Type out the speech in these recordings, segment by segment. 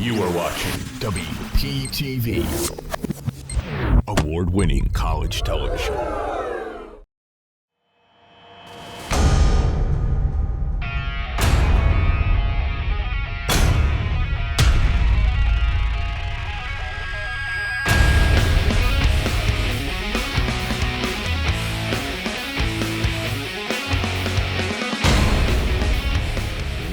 You are watching WPTV, award-winning college television.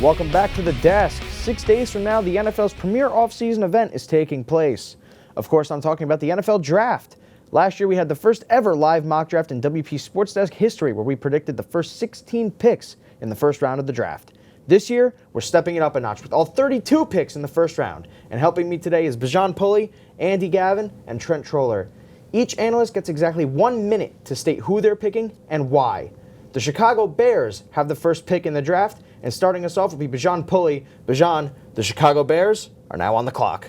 Welcome back to the desk. 6 days from now, the NFL's premier offseason event is taking place. Of course, I'm talking about the NFL Draft. Last year, we had the first ever live mock draft in WP Sports Desk history, where we predicted the first 16 picks in the first round of the draft. This year, we're stepping it up a notch with all 32 picks in the first round. And helping me today is Bijan, Pulley, Andy Gavin, and Trent Troller. Each analyst gets exactly 1 minute to state who they're picking and why. The Chicago Bears have the first pick in the draft, and starting us off will be Bijan Pulley. Bijan, the Chicago Bears are now on the clock.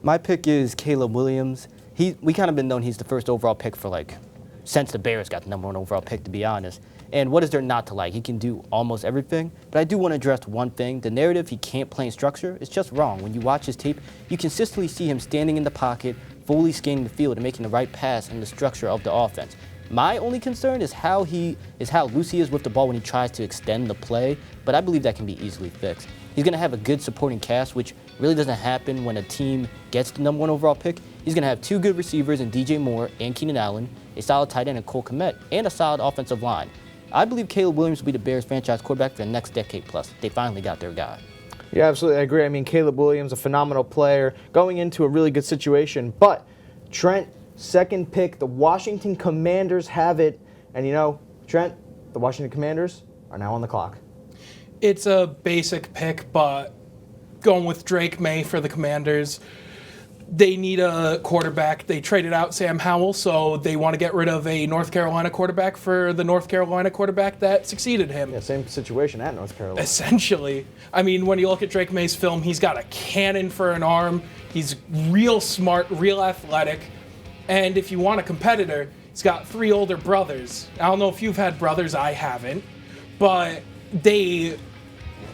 My pick is Caleb Williams. We kind of been known he's the first overall pick for since the Bears got the number 1 overall pick, to be honest. And what is there not to like? He can do almost everything. But I do want to address one thing. The narrative he can't play in structure is just wrong. When you watch his tape, you consistently see him standing in the pocket, fully scanning the field and making the right pass in the structure of the offense. My only concern is how loose he is with the ball when he tries to extend the play, but I believe that can be easily fixed. He's going to have a good supporting cast, which really doesn't happen when a team gets the number 1 overall pick. He's going to have 2 good receivers in DJ Moore and Keenan Allen, a solid tight end in Cole Kmet, and a solid offensive line. I believe Caleb Williams will be the Bears franchise quarterback for the next decade plus. They finally got their guy. Yeah, absolutely. I agree. I mean, Caleb Williams, a phenomenal player, going into a really good situation. But Trent, second pick, the Washington Commanders have it. And Trent, the Washington Commanders are now on the clock. It's a basic pick, but going with Drake May for the Commanders. They need a quarterback. They traded out Sam Howell, so they want to get rid of a North Carolina quarterback for the North Carolina quarterback that succeeded him. Yeah, same situation at North Carolina. Essentially. I mean, when you look at Drake May's film, he's got a cannon for an arm. He's real smart, real athletic. And if you want a competitor, he's got 3 older brothers. I don't know if you've had brothers, I haven't. But they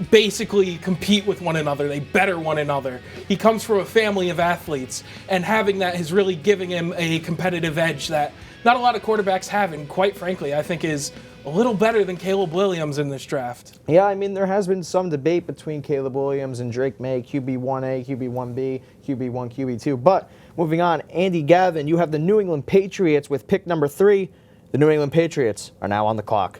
basically compete with one another. They better one another. He comes from a family of athletes, and having that is really giving him a competitive edge that not a lot of quarterbacks have, and quite frankly, I think is a little better than Caleb Williams in this draft. Yeah, I mean, there has been some debate between Caleb Williams and Drake May, QB1A, QB1B, QB1, QB2. But moving on, Andy Gavin, you have the New England Patriots with pick number 3. The New England Patriots are now on the clock.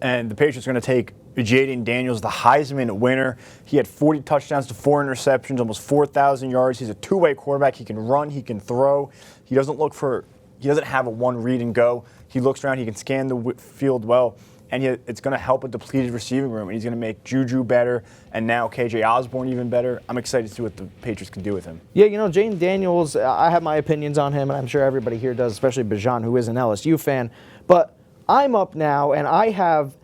And the Patriots are going to take Jaden Daniels, the Heisman winner. He had 40 touchdowns to 4 interceptions, almost 4,000 yards. He's a two-way quarterback. He can run, he can throw. He doesn't have a one read and go. He looks around, he can scan the field well, and it's going to help a depleted receiving room, and he's going to make Juju better, and now KJ Osborne even better. I'm excited to see what the Patriots can do with him. Yeah, Jaden Daniels, I have my opinions on him, and I'm sure everybody here does, especially Bijan, who is an LSU fan. But I'm up now, and I have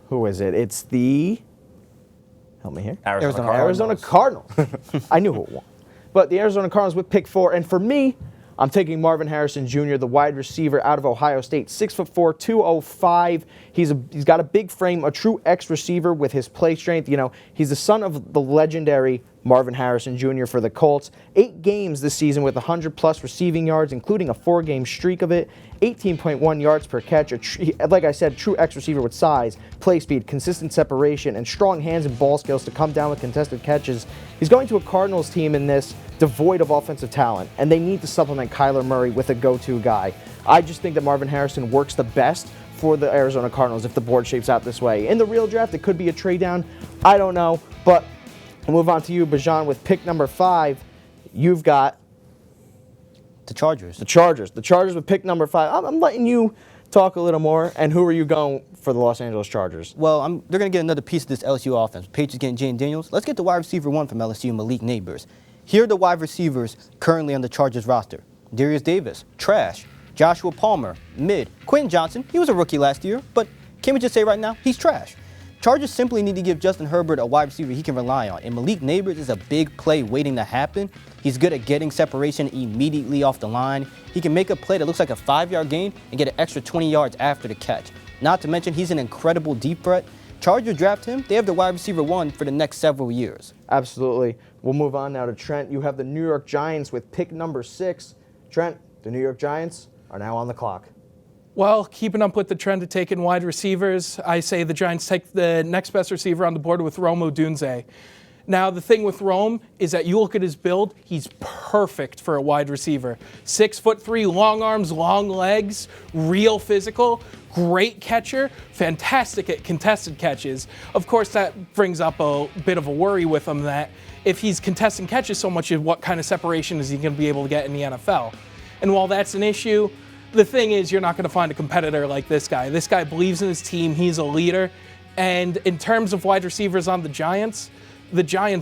who is it? It's the, help me here. Arizona Cardinals. I knew who it was. But the Arizona Cardinals with pick 4. And for me, I'm taking Marvin Harrison Jr., the wide receiver out of Ohio State, 6'4", 205. He's got a big frame, a true X receiver with his play strength. He's the son of the legendary Marvin Harrison Jr. for the Colts. 8 games this season with 100-plus receiving yards, including a 4-game streak of it. 18.1 yards per catch. Like I said, true X receiver with size, play speed, consistent separation, and strong hands and ball skills to come down with contested catches. He's going to a Cardinals team in this devoid of offensive talent, and they need to supplement Kyler Murray with a go-to guy. I just think that Marvin Harrison works the best for the Arizona Cardinals if the board shapes out this way. In the real draft, it could be a trade down. I don't know, but we'll move on to you, Bijan, with pick number 5. You've got the Chargers. The Chargers with pick number 5. I'm letting you talk a little more. And who are you going for the Los Angeles Chargers? Well, they're going to get another piece of this LSU offense. Patriots getting Jaden Daniels. Let's get the wide receiver 1 from LSU, Malik Neighbors. Here are the wide receivers currently on the Chargers roster. Darius Davis, trash. Joshua Palmer, mid. Quentin Johnson, he was a rookie last year, but can we just say right now, he's trash. Chargers simply need to give Justin Herbert a wide receiver he can rely on, and Malik Neighbors is a big play waiting to happen. He's good at getting separation immediately off the line. He can make a play that looks like a 5-yard gain and get an extra 20 yards after the catch. Not to mention, he's an incredible deep threat. Chargers draft him, they have the wide receiver 1 for the next several years. Absolutely. We'll move on now to Trent. You have the New York Giants with pick number 6. Trent, the New York Giants are now on the clock. Well, keeping up with the trend of taking wide receivers, I say the Giants take the next best receiver on the board with Rome Odunze. Now, the thing with Rome is that you look at his build, he's perfect for a wide receiver. 6'3", long arms, long legs, real physical, great catcher, fantastic at contested catches. Of course, that brings up a bit of a worry with him that if he's contesting catches so much, what kind of separation is he going to be able to get in the NFL? And while that's an issue, the thing is you're not going to find a competitor like this guy. This guy believes in his team. He's a leader. And in terms of wide receivers on the Giants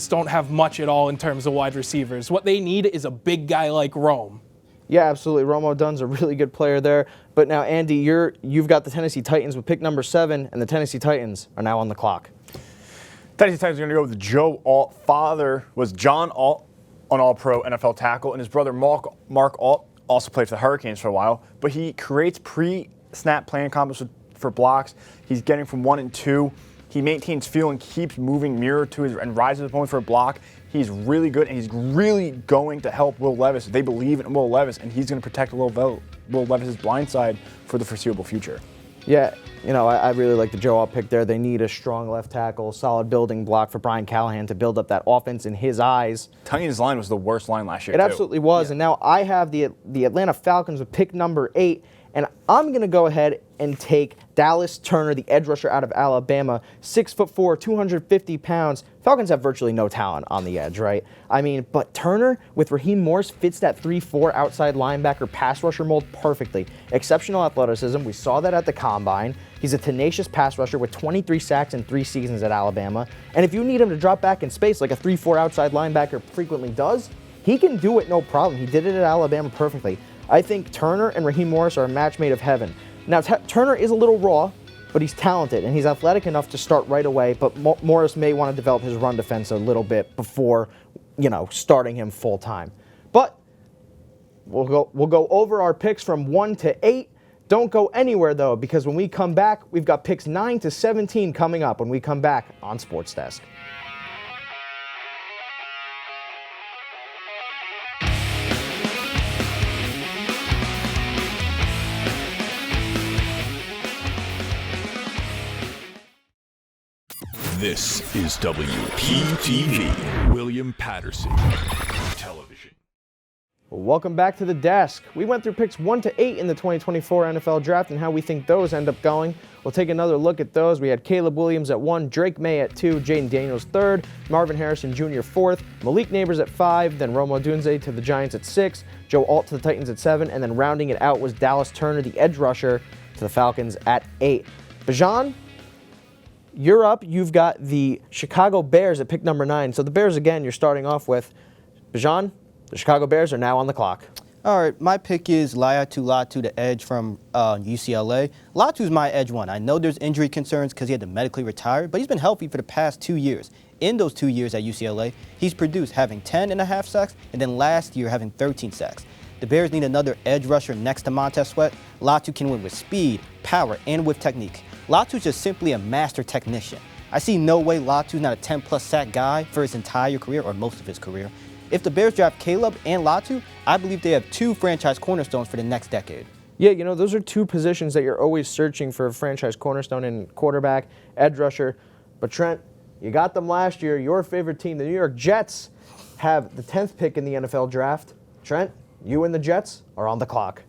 don't have much at all in terms of wide receivers. What they need is a big guy like Rome. Yeah, absolutely. Rome Odunze's a really good player there. But now, Andy, you've got the Tennessee Titans with pick number 7, and the Tennessee Titans are now on the clock. Tennessee Titans are going to go with Joe Alt. Father was John Alt, an All-Pro NFL tackle, and his brother Marc Alt also played for the Hurricanes for a while. But he creates pre-snap playing combos for blocks. He's getting from 1 and 2. He maintains feel and keeps moving mirror to his and rises opponent for a block. He's really good, and he's really going to help Will Levis. They believe in Will Levis, and he's going to protect Will Levis' blind side for the foreseeable future. Yeah, I really like the Joe Alt pick there. They need a strong left tackle, solid building block for Brian Callahan to build up that offense in his eyes. Titans' line was the worst line last year, It absolutely was, and now I have the Atlanta Falcons with pick number 8, and I'm going to go ahead and take Dallas Turner, the edge rusher out of Alabama, 6'4", 250 pounds. Falcons have virtually no talent on the edge, right? I mean, but Turner with Raheem Morris fits that 3-4 outside linebacker pass rusher mold perfectly. Exceptional athleticism. We saw that at the Combine. He's a tenacious pass rusher with 23 sacks in 3 seasons at Alabama. And if you need him to drop back in space like a 3-4 outside linebacker frequently does, he can do it no problem. He did it at Alabama perfectly. I think Turner and Raheem Morris are a match made of heaven. Now, Turner is a little raw, but he's talented, and he's athletic enough to start right away, but Morris may want to develop his run defense a little bit before, starting him full time. But we'll go over our picks from 1 to 8. Don't go anywhere, though, because when we come back, we've got picks 9 to 17 coming up when we come back on Sports Desk. This is WPTV, William Patterson Television. Welcome back to the desk. We went through picks 1 to 8 in the 2024 NFL Draft and how we think those end up going. We'll take another look at those. We had Caleb Williams at 1, Drake May at 2, Jaden Daniels 3rd, Marvin Harrison Jr. 4th, Malik Neighbors at 5, then Rome Odunze to the Giants at 6, Joe Alt to the Titans at 7, and then rounding it out was Dallas Turner, the edge rusher, to the Falcons at 8. Bijan, you're up. You've got the Chicago Bears at pick number 9. So the Bears, again, you're starting off with. Bijan, the Chicago Bears are now on the clock. All right, my pick is Laiatu Latu, the edge from UCLA. Latu's my edge one. I know there's injury concerns because he had to medically retire, but he's been healthy for the past 2 years. In those 2 years at UCLA, he's produced having 10.5 sacks, and then last year having 13 sacks. The Bears need another edge rusher next to Montez Sweat. Latu can win with speed, power, and with technique. Latu's just simply a master technician. I see no way Latu's not a 10-plus sack guy for his entire career, or most of his career. If the Bears draft Caleb and Latu, I believe they have 2 franchise cornerstones for the next decade. Yeah, those are 2 positions that you're always searching for a franchise cornerstone in quarterback, edge rusher. But Trent, you got them last year. Your favorite team, the New York Jets, have the 10th pick in the NFL Draft. Trent, you and the Jets are on the clock.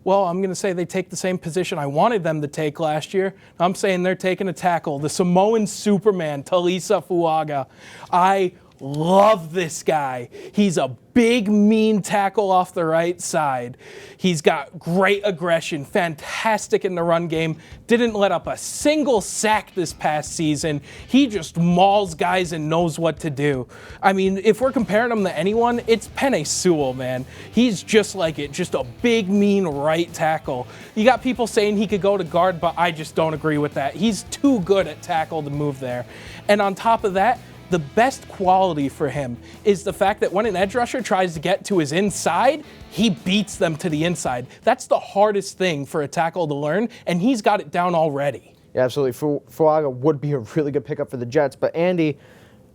Well, I'm going to say they take the same position I wanted them to take last year. I'm saying they're taking a tackle, the Samoan Superman, Talisa Fuaga. I love this guy. He's a big, mean tackle off the right side. He's got great aggression, fantastic in the run game, didn't let up a single sack this past season. He just mauls guys and knows what to do. I mean, if we're comparing him to anyone, it's Penei Sewell, man. He's just like it, just a big, mean right tackle. You got people saying he could go to guard, but I just don't agree with that. He's too good at tackle to move there. And on top of that, the best quality for him is the fact that when an edge rusher tries to get to his inside, he beats them to the inside. That's the hardest thing for a tackle to learn, and he's got it down already. Yeah, absolutely. Fuaga would be a really good pickup for the Jets. But Andy,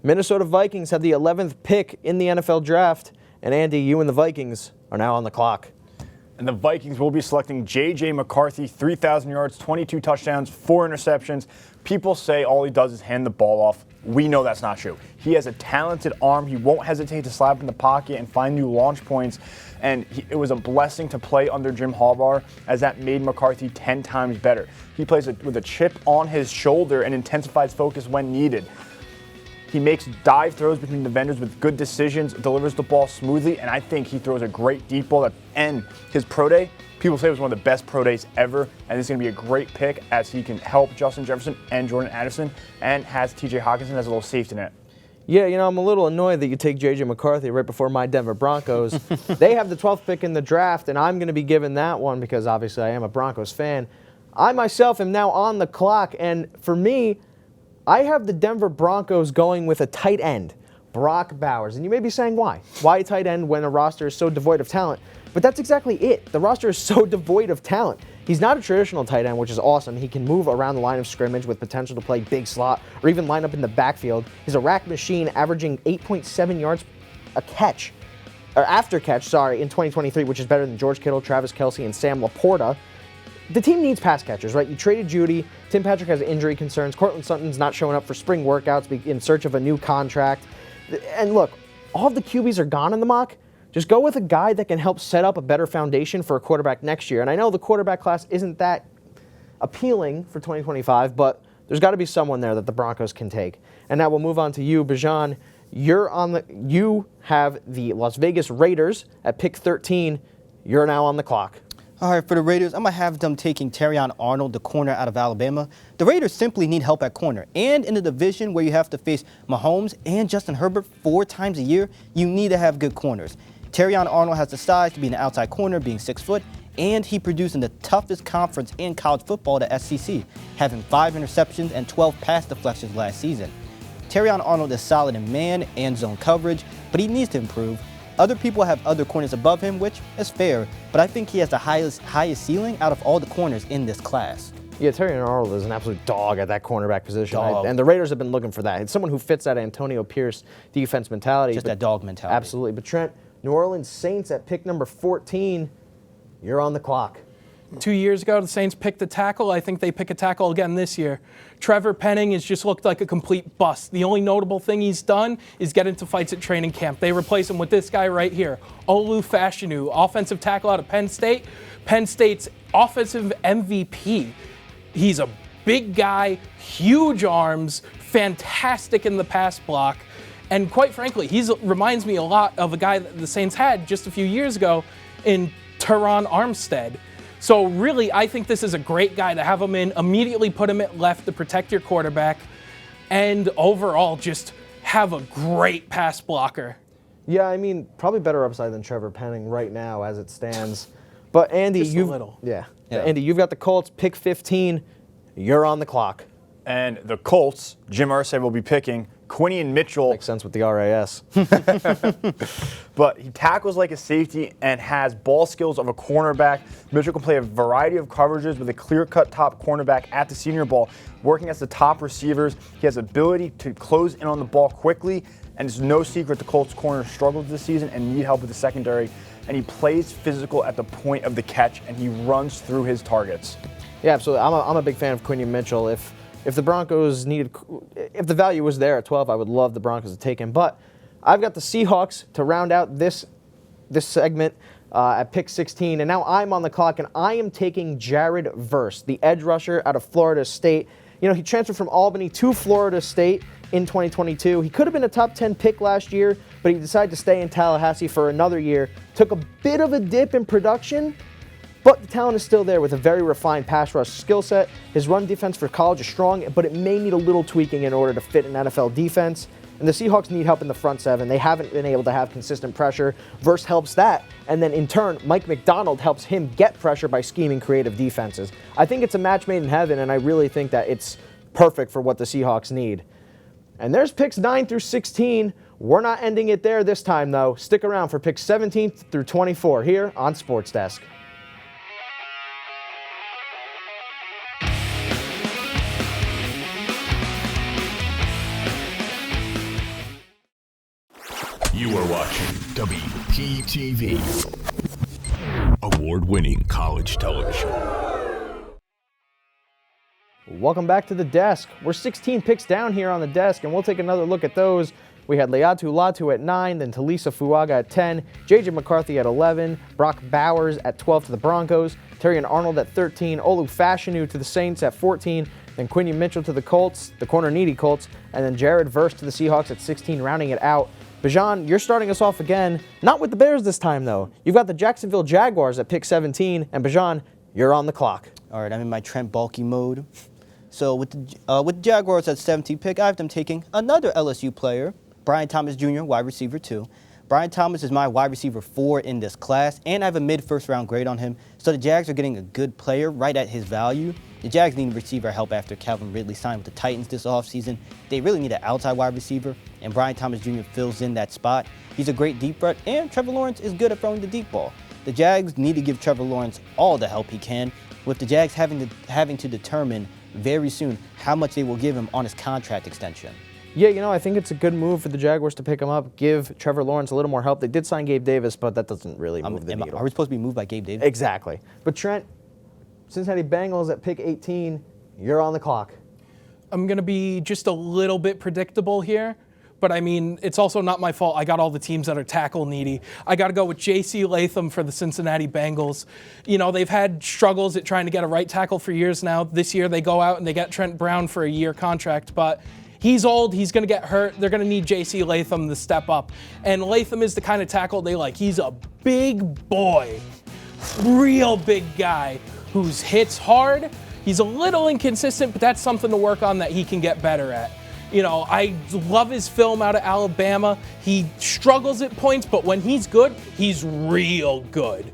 Minnesota Vikings have the 11th pick in the NFL draft. And Andy, you and the Vikings are now on the clock. And the Vikings will be selecting J.J. McCarthy, 3,000 yards, 22 touchdowns, 4 interceptions. People say all he does is hand the ball off. We know that's not true. He has a talented arm. He won't hesitate to slap in the pocket and find new launch points. And it was a blessing to play under Jim Harbaugh, as that made McCarthy 10 times better. He plays with a chip on his shoulder and intensifies focus when needed. He makes dive throws between defenders with good decisions, delivers the ball smoothly, and I think he throws a great deep ball. And his pro day, people say it was one of the best pro days ever, and this is going to be a great pick as he can help Justin Jefferson and Jordan Addison, and has T.J. Hockenson as a little safety net. Yeah, I'm a little annoyed that you take J.J. McCarthy right before my Denver Broncos. They have the 12th pick in the draft, and I'm going to be given that one because obviously I am a Broncos fan. I myself am now on the clock, and for me, I have the Denver Broncos going with a tight end, Brock Bowers. And you may be saying, why? Why a tight end when a roster is so devoid of talent? But that's exactly it. The roster is so devoid of talent. He's not a traditional tight end, which is awesome. He can move around the line of scrimmage with potential to play big slot or even line up in the backfield. He's a rack machine, averaging 8.7 yards a catch, or after catch, in 2023, which is better than George Kittle, Travis Kelce, and Sam Laporta. The team needs pass catchers, right? You traded Judy. Tim Patrick has injury concerns. Cortland Sutton's not showing up for spring workouts in search of a new contract. And look, all of the QBs are gone in the mock. Just go with a guy that can help set up a better foundation for a quarterback next year. And I know the quarterback class isn't that appealing for 2025, but there's got to be someone there that the Broncos can take. And now we'll move on to you, Bijan. You have the Las Vegas Raiders at pick 13. You're now on the clock. All right, for the Raiders, I'm going to have them taking Terrion Arnold, the corner out of Alabama. The Raiders simply need help at corner. And in a division where you have to face Mahomes and Justin Herbert 4 times a year, you need to have good corners. Terrion Arnold has the size to be an outside corner, being 6 foot, and he produced in the toughest conference in college football, the SEC, having 5 interceptions and 12 pass deflections last season. Terrion Arnold is solid in man and zone coverage, but he needs to improve. Other people have other corners above him, which is fair, but I think he has the highest ceiling out of all the corners in this class. Yeah, Terrion Arnold is an absolute dog at that cornerback position. Dog. And the Raiders have been looking for that. It's someone who fits that Antonio Pierce defense mentality. Just that dog mentality. Absolutely. But Trent, New Orleans Saints at pick number 14, you're on the clock. 2 years ago, the Saints picked a tackle. I think they pick a tackle again this year. Trevor Penning has just looked like a complete bust. The only notable thing he's done is get into fights at training camp. They replace him with this guy right here, Olu Fashanu, offensive tackle out of Penn State. Penn State's offensive MVP. He's a big guy, huge arms, fantastic in the pass block. And quite frankly, he reminds me a lot of a guy that the Saints had just a few years ago in Teron Armstead. So really, I think this is a great guy to have him in, immediately put him at left to protect your quarterback, and overall just have a great pass blocker. Yeah, I mean, probably better upside than Trevor Penning right now as it stands. But Andy, Just a little. Yeah. Andy, you've got the Colts, pick 15. You're on the clock. And the Colts, Jim Irsay will be picking Quinion Mitchell. Makes sense with the RAS. But he tackles like a safety and has ball skills of a cornerback. Mitchell can play a variety of coverages with a clear-cut top cornerback at the Senior Bowl, working as the top receivers. He has ability to close in on the ball quickly, and it's no secret the Colts corners struggled this season and need help with the secondary. And he plays physical at the point of the catch, and he runs through his targets. Yeah, absolutely. I'm a big fan of Quinion Mitchell. If the Broncos if the value was there at 12, I would love the Broncos to take him. But I've got the Seahawks to round out this segment at pick 16. And now I'm on the clock, and I am taking Jared Verse, the edge rusher out of Florida State. You know, he transferred from Albany to Florida State in 2022. He could have been a top 10 pick last year, but he decided to stay in Tallahassee for another year. Took a bit of a dip in production, but the talent is still there with a very refined pass rush skill set. His run defense for college is strong, but it may need a little tweaking in order to fit an NFL defense. And the Seahawks need help in the front seven. They haven't been able to have consistent pressure. Verse helps that. And then in turn, Mike McDonald helps him get pressure by scheming creative defenses. I think it's a match made in heaven, and I really think that it's perfect for what the Seahawks need. And there's picks 9 through 16. We're not ending it there this time, though. Stick around for picks 17 through 24 here on Sports Desk. You are watching WPTV, award-winning college television. Welcome back to the desk. We're 16 picks down here on the desk, and we'll take another look at those. We had Leatu Latu at 9, then Talisa Fuaga at 10, J.J. McCarthy at 11, Brock Bowers at 12 to the Broncos, Terry and Arnold at 13, Olu Fashanu to the Saints at 14, then Quinion Mitchell to the Colts, the corner-needy Colts, and then Jared Verse to the Seahawks at 16, rounding it out. Bijan, you're starting us off again, not with the Bears this time, though. You've got the Jacksonville Jaguars at pick 17, and Bijan, you're on the clock. All right, I'm in my Trent Baalke mode. So with the Jaguars at 17 pick, I have them taking another LSU player, Brian Thomas Jr., wide receiver 2. Brian Thomas is my wide receiver 4 in this class, and I have a mid-first round grade on him. So the Jags are getting a good player right at his value. The Jags need receiver help after Calvin Ridley signed with the Titans this offseason. They really need an outside wide receiver, and Brian Thomas Jr. fills in that spot. He's a great deep threat, and Trevor Lawrence is good at throwing the deep ball. The Jags need to give Trevor Lawrence all the help he can, with the Jags having to determine very soon how much they will give him on his contract extension. Yeah, I think it's a good move for the Jaguars to pick him up, give Trevor Lawrence a little more help. They did sign Gabe Davis, but that doesn't really move the needle. Are we supposed to be moved by Gabe Davis? Exactly. But Trent, Cincinnati Bengals at pick 18, you're on the clock. I'm going to be just a little bit predictable here, but I mean, it's also not my fault. I got all the teams that are tackle needy. I got to go with J.C. Latham for the Cincinnati Bengals. They've had struggles at trying to get a right tackle for years now. This year they go out and they get Trent Brown for a year contract, but he's old. He's going to get hurt. They're going to need J.C. Latham to step up. And Latham is the kind of tackle they like. He's a big boy, real big guy who hits hard. He's a little inconsistent, but that's something to work on that he can get better at. I love his film out of Alabama. He struggles at points, but when he's good, he's real good.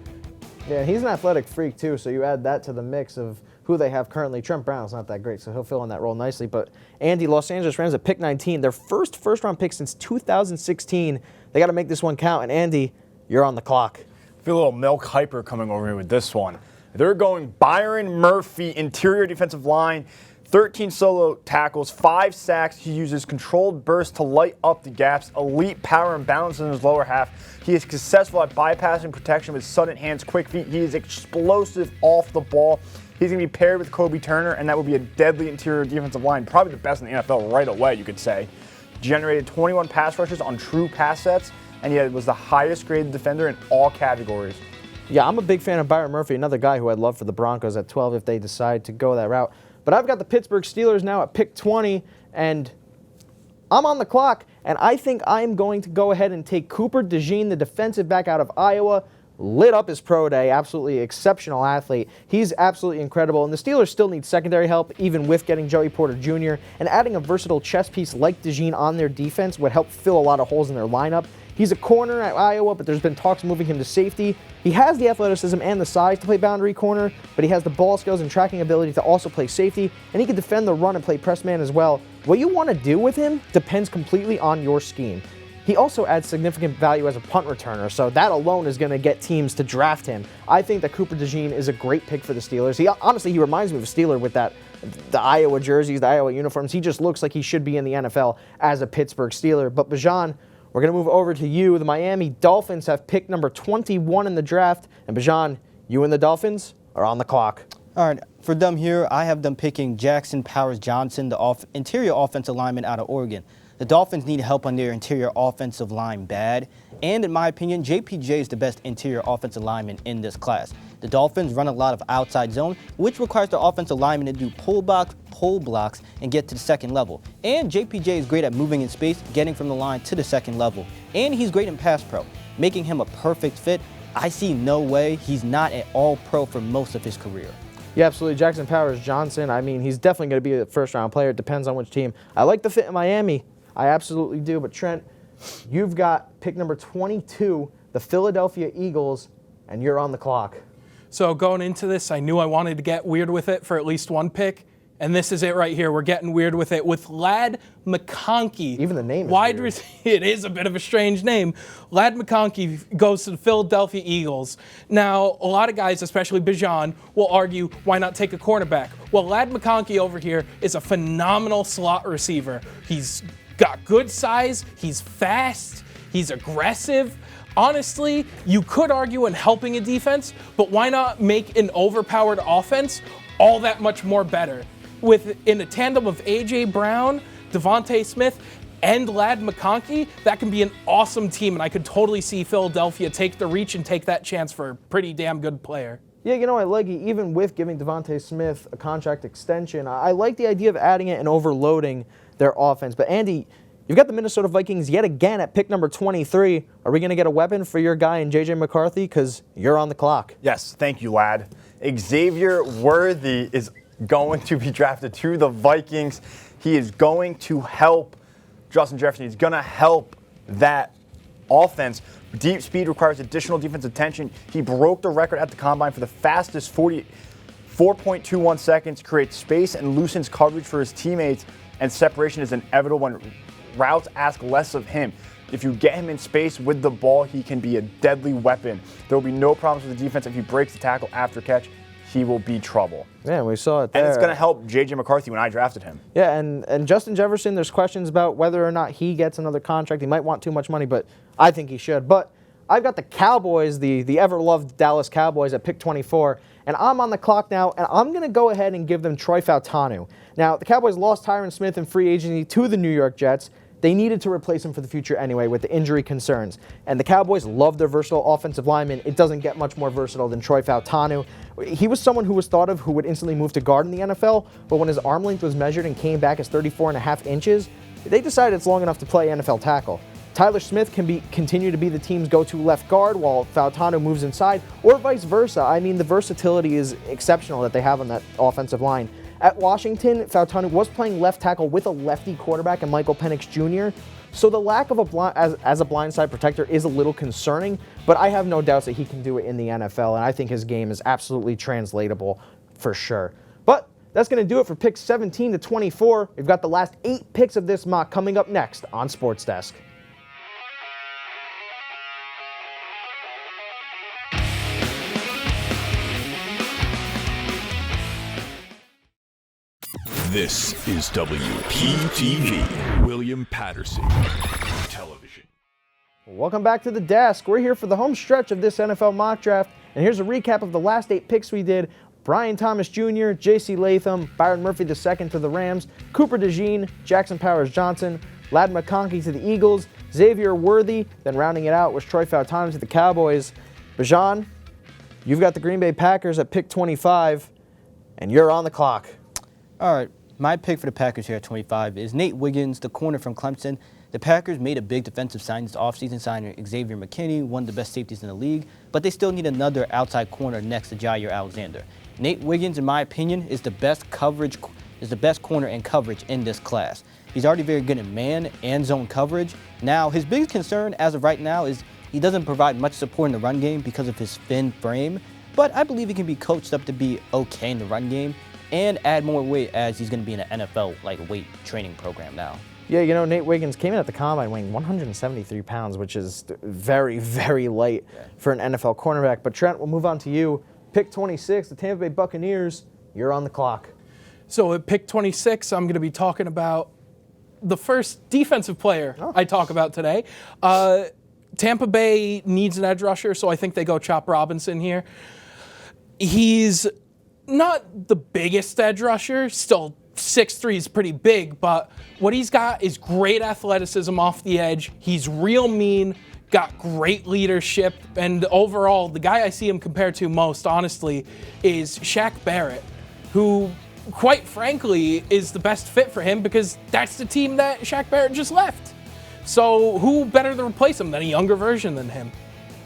Yeah, he's an athletic freak too, so you add that to the mix of who they have currently. Trent Brown's not that great, so he'll fill in that role nicely. But Andy, Los Angeles Rams at pick 19, their first-round pick since 2016. They got to make this one count. And Andy, you're on the clock. I feel a little Milk Hyper coming over here with this one. They're going Byron Murphy, interior defensive line, 13 solo tackles, 5 sacks. He uses controlled bursts to light up the gaps, elite power and balance in his lower half. He is successful at bypassing protection with sudden hands, quick feet. He is explosive off the ball. He's going to be paired with Kobe Turner, and that will be a deadly interior defensive line, probably the best in the NFL right away, you could say. Generated 21 pass rushes on true pass sets, and he was the highest graded defender in all categories. Yeah, I'm a big fan of Byron Murphy, another guy who I'd love for the Broncos at 12 if they decide to go that route. But I've got the Pittsburgh Steelers now at pick 20, and I'm on the clock, and I think I'm going to go ahead and take Cooper DeJean, the defensive back out of Iowa. Lit up his pro day, absolutely exceptional athlete. He's absolutely incredible, and the Steelers still need secondary help, even with getting Joey Porter Jr., and adding a versatile chess piece like DeJean on their defense would help fill a lot of holes in their lineup. He's a corner at Iowa, but there's been talks moving him to safety. He has the athleticism and the size to play boundary corner, but he has the ball skills and tracking ability to also play safety, and he can defend the run and play press man as well. What you want to do with him depends completely on your scheme. He also adds significant value as a punt returner, so that alone is going to get teams to draft him. I think that Cooper DeJean is a great pick for the Steelers. He reminds me of a Steeler with the Iowa jerseys, the Iowa uniforms. He just looks like he should be in the NFL as a Pittsburgh Steeler. But Bijan, we're going to move over to you. The Miami Dolphins have pick number 21 in the draft. And Bijan, you and the Dolphins are on the clock. All right, for them here, I have them picking Jackson Powers Johnson, the interior offensive lineman out of Oregon. The Dolphins need help on their interior offensive line bad. And in my opinion, JPJ is the best interior offensive lineman in this class. The Dolphins run a lot of outside zone, which requires the offensive lineman to do pull blocks, and get to the second level. And JPJ is great at moving in space, getting from the line to the second level. And he's great in pass pro, making him a perfect fit. I see no way he's not an all-pro for most of his career. Yeah, absolutely. Jackson Powers Johnson, I mean, he's definitely going to be a first-round player. It depends on which team. I like the fit in Miami. I absolutely do. But Trent, you've got pick number 22, the Philadelphia Eagles, and you're on the clock. So going into this, I knew I wanted to get weird with it for at least one pick. And this is it right here. We're getting weird with it with Ladd McConkey. Even the name is weird. It is a bit of a strange name. Ladd McConkey goes to the Philadelphia Eagles. Now, a lot of guys, especially Bijan, will argue, why not take a cornerback? Well, Ladd McConkey over here is a phenomenal slot receiver. He's got good size. He's fast. He's aggressive. Honestly, you could argue in helping a defense, but why not make an overpowered offense all that much more better? In a tandem of A.J. Brown, Devontae Smith, and Ladd McConkey, that can be an awesome team, and I could totally see Philadelphia take the reach and take that chance for a pretty damn good player. Yeah, you know, I like it. Even with giving Devontae Smith a contract extension, I like the idea of adding it and overloading their offense. But Andy, you've got the Minnesota Vikings yet again at pick number 23. Are we going to get a weapon for your guy in J.J. McCarthy? Because you're on the clock. Yes, thank you, lad. Xavier Worthy is going to be drafted to the Vikings. He is going to help Justin Jefferson. He's going to help that offense. Deep speed requires additional defensive attention. He broke the record at the combine for the fastest 4.21 seconds, creates space and loosens coverage for his teammates, and separation is inevitable when routes ask less of him. If you get him in space with the ball, he can be a deadly weapon. There will be no problems with the defense. If he breaks the tackle after catch, he will be trouble. Yeah, we saw it there. And it's going to help J.J. McCarthy when I drafted him. Yeah, and Justin Jefferson, there's questions about whether or not he gets another contract. He might want too much money, but I think he should. But I've got the Cowboys, the ever-loved Dallas Cowboys at pick 24, and I'm on the clock now, and I'm going to go ahead and give them Troy Fautanu. Now, the Cowboys lost Tyron Smith in free agency to the New York Jets. They needed to replace him for the future anyway with the injury concerns. And the Cowboys love their versatile offensive lineman. It doesn't get much more versatile than Troy Fautanu. He was someone who was thought of who would instantly move to guard in the NFL, but when his arm length was measured and came back as 34.5 inches, they decided it's long enough to play NFL tackle. Tyler Smith can continue to be the team's go-to left guard while Fautanu moves inside, or vice versa. I mean, the versatility is exceptional that they have on that offensive line. At Washington, Fautanu was playing left tackle with a lefty quarterback in Michael Penix Jr., so the lack of as a blindside protector is a little concerning, but I have no doubts that he can do it in the NFL, and I think his game is absolutely translatable for sure. But that's going to do it for picks 17 to 24. We've got the last 8 picks of this mock coming up next on Sports Desk. This is WPTV, William Patterson Television. Welcome back to the desk. We're here for the home stretch of this NFL mock draft, and here's a recap of the last 8 picks we did. Brian Thomas Jr., J.C. Latham, Byron Murphy II to the Rams, Cooper DeJean, Jackson Powers Johnson, Ladd McConkey to the Eagles, Xavier Worthy, then rounding it out was Troy Fautanu to the Cowboys. Bijan, you've got the Green Bay Packers at pick 25, and you're on the clock. All right, my pick for the Packers here at 25 is Nate Wiggins, the corner from Clemson. The Packers made a big defensive signing this offseason, signing Xavier McKinney, one of the best safeties in the league, but they still need another outside corner next to Jair Alexander. Nate Wiggins, in my opinion, is the best corner in coverage in this class. He's already very good in man and zone coverage. Now, his biggest concern as of right now is he doesn't provide much support in the run game because of his thin frame, but I believe he can be coached up to be okay in the run game and add more weight as he's going to be in an NFL weight training program now. Yeah, you know, Nate Wiggins came in at the combine weighing 173 pounds, which is very, very light for an NFL cornerback. But Trent, we'll move on to you. Pick 26, the Tampa Bay Buccaneers. You're on the clock. So at pick 26, I'm going to be talking about the first defensive player I talk about today. Tampa Bay needs an edge rusher, so I think they go Chop Robinson here. He's not the biggest edge rusher, still 6'3" is pretty big, but what he's got is great athleticism off the edge. He's real mean, got great leadership, and overall, the guy I see him compared to most, honestly, is Shaq Barrett, who, quite frankly, is the best fit for him because that's the team that Shaq Barrett just left. So who better to replace him than a younger version than him?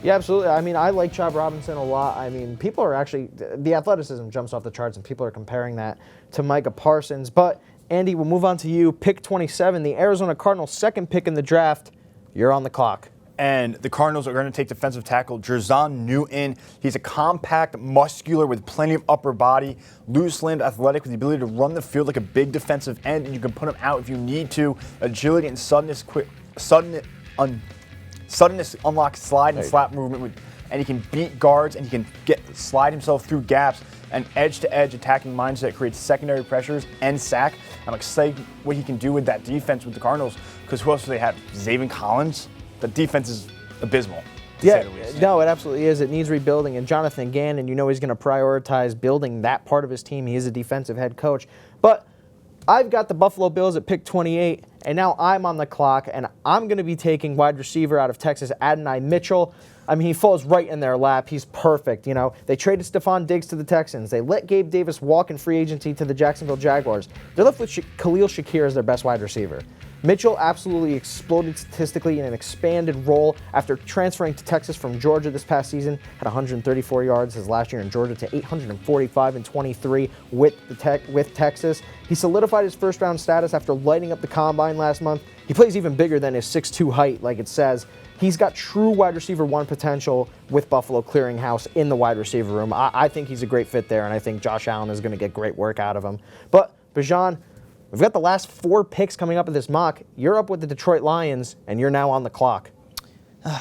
Yeah, absolutely. I mean, I like Chop Robinson a lot. I mean, people are actually, the athleticism jumps off the charts, and people are comparing that to Micah Parsons. But, Andy, we'll move on to you. Pick 27, the Arizona Cardinals' second pick in the draft. You're on the clock. And the Cardinals are going to take defensive tackle Jerzon Newton. He's a compact, muscular with plenty of upper body, loose-limbed, athletic with the ability to run the field like a big defensive end, and you can put him out if you need to. Agility and suddenness unlock slide and slap movement, and he can beat guards, and he can slide himself through gaps. An edge-to-edge attacking mindset creates secondary pressures and sack. I'm excited what he can do with that defense with the Cardinals, because who else do they have? Zaven Collins? the defense is abysmal. to say the least. No, it absolutely is. It needs rebuilding. And Jonathan Gannon, he's going to prioritize building that part of his team. He is a defensive head coach. But I've got the Buffalo Bills at pick 28, and now I'm on the clock, and I'm going to be taking wide receiver out of Texas, Adonai Mitchell. I mean, he falls right in their lap. He's perfect. They traded Stephon Diggs to the Texans. They let Gabe Davis walk in free agency to the Jacksonville Jaguars. They're left with Khalil Shakir as their best wide receiver. Mitchell absolutely exploded statistically in an expanded role after transferring to Texas from Georgia this past season. Had 134 yards his last year in Georgia to 845 and 23 with Texas. He solidified his first-round status after lighting up the combine last month. He plays even bigger than his 6'2" height, like it says. He's got true wide receiver one potential with Buffalo clearing house in the wide receiver room. I think he's a great fit there, and I think Josh Allen is going to get great work out of him. But, Bijan, we've got the last 4 picks coming up in this mock. You're up with the Detroit Lions, and you're now on the clock.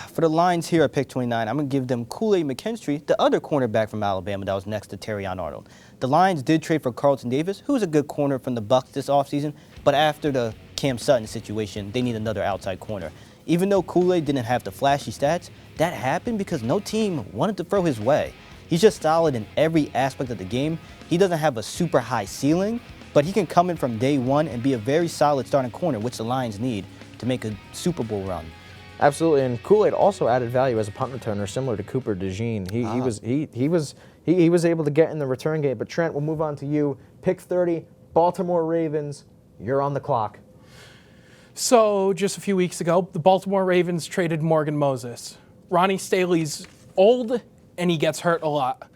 For the Lions here at pick 29, I'm going to give them Kool-Aid McKinstry, the other cornerback from Alabama that was next to Terrion Arnold. The Lions did trade for Carlton Davis, who was a good corner from the Bucs this offseason, but after the Cam Sutton situation, they need another outside corner. Even though Kool-Aid didn't have the flashy stats, that happened because no team wanted to throw his way. He's just solid in every aspect of the game. He doesn't have a super high ceiling, but he can come in from day one and be a very solid starting corner, which the Lions need to make a Super Bowl run. Absolutely, and Kool-Aid also added value as a punt returner, similar to Cooper DeJean. He was able to get in the return game. But Trent, we'll move on to you. Pick 30, Baltimore Ravens. You're on the clock. So just a few weeks ago, the Baltimore Ravens traded Morgan Moses. Ronnie Staley's old, and he gets hurt a lot.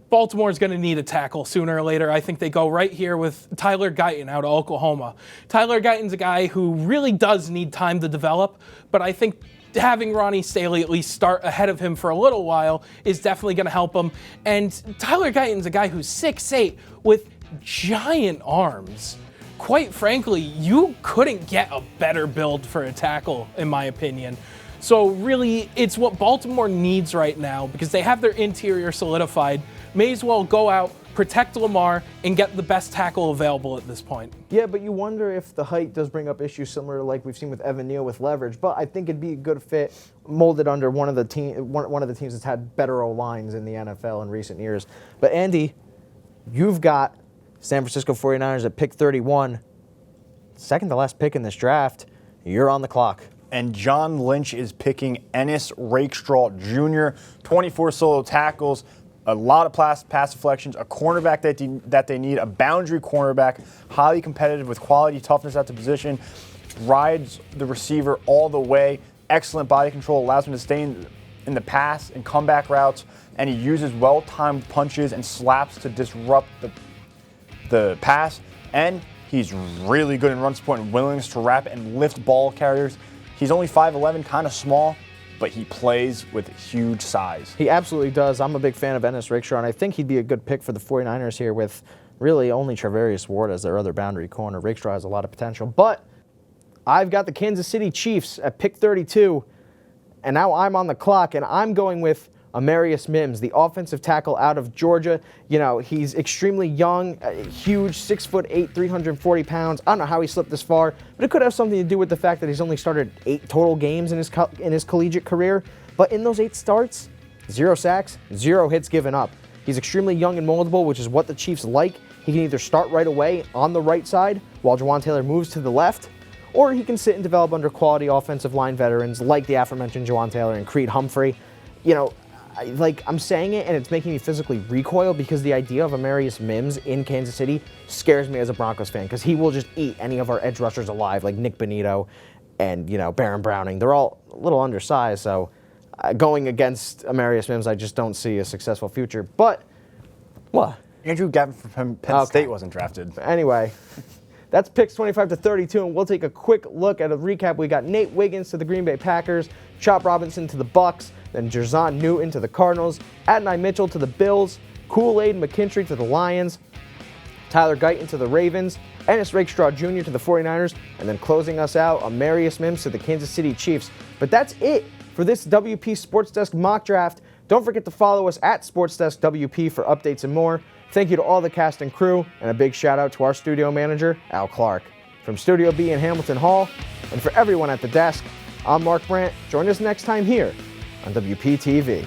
Baltimore's going to need a tackle sooner or later. I think they go right here with Tyler Guyton out of Oklahoma. Tyler Guyton's a guy who really does need time to develop, but I think having Ronnie Staley at least start ahead of him for a little while is definitely going to help him. And Tyler Guyton's a guy who's 6'8" with giant arms. Quite frankly, you couldn't get a better build for a tackle, in my opinion. So really, it's what Baltimore needs right now because they have their interior solidified. May as well go out, protect Lamar, and get the best tackle available at this point. Yeah, but you wonder if the height does bring up issues similar to like we've seen with Evan Neal with leverage. But I think it'd be a good fit, molded under one of the teams that's had better O-lines in the NFL in recent years. But Andy, you've got San Francisco 49ers at pick 31. Second to last pick in this draft. You're on the clock. And John Lynch is picking Ennis Rakestraw Jr., 24 solo tackles, a lot of pass deflections, a cornerback that they need, a boundary cornerback, highly competitive with quality toughness at the position, rides the receiver all the way, excellent body control, allows him to stay in the pass and comeback routes, and he uses well-timed punches and slaps to disrupt the pass, and he's really good in run support and willingness to wrap and lift ball carriers. He's only 5'11", kind of small, but he plays with huge size. He absolutely does. I'm a big fan of Ennis Rakestraw, and I think he'd be a good pick for the 49ers here with really only Travarius Ward as their other boundary corner. Rakestraw has a lot of potential. But I've got the Kansas City Chiefs at pick 32, and now I'm on the clock, and I'm going with Amarius Mims, the offensive tackle out of Georgia. He's extremely young, huge, 6'8", 340 pounds. I don't know how he slipped this far, but it could have something to do with the fact that he's only started 8 total games in his collegiate career. But in those 8 starts, 0 sacks, 0 hits given up. He's extremely young and moldable, which is what the Chiefs like. He can either start right away on the right side while Juwan Taylor moves to the left, or he can sit and develop under quality offensive line veterans like the aforementioned Juwan Taylor and Creed Humphrey. I'm saying it and it's making me physically recoil because the idea of Amarius Mims in Kansas City scares me as a Broncos fan because he will just eat any of our edge rushers alive, like Nick Bonito and, Baron Browning. They're all a little undersized, so going against Amarius Mims, I just don't see a successful future. But, what? Andrew Gavin from Penn State wasn't drafted. Anyway, that's picks 25 to 32, and we'll take a quick look at a recap. We got Nate Wiggins to the Green Bay Packers, Chop Robinson to the Bucks, then Jerzon Newton to the Cardinals, Adonai Mitchell to the Bills, Kool-Aid McKinstry to the Lions, Tyler Guyton to the Ravens, Ennis Rakestraw Jr. to the 49ers, and then closing us out, Amarius Mims to the Kansas City Chiefs. But that's it for this WP Sports Desk mock draft. Don't forget to follow us at Sports Desk WP for updates and more. Thank you to all the cast and crew, and a big shout out to our studio manager, Al Clarke. From Studio B in Hamilton Hall, and for everyone at the desk, I'm Marc Brandt. Join us next time here on WPTV.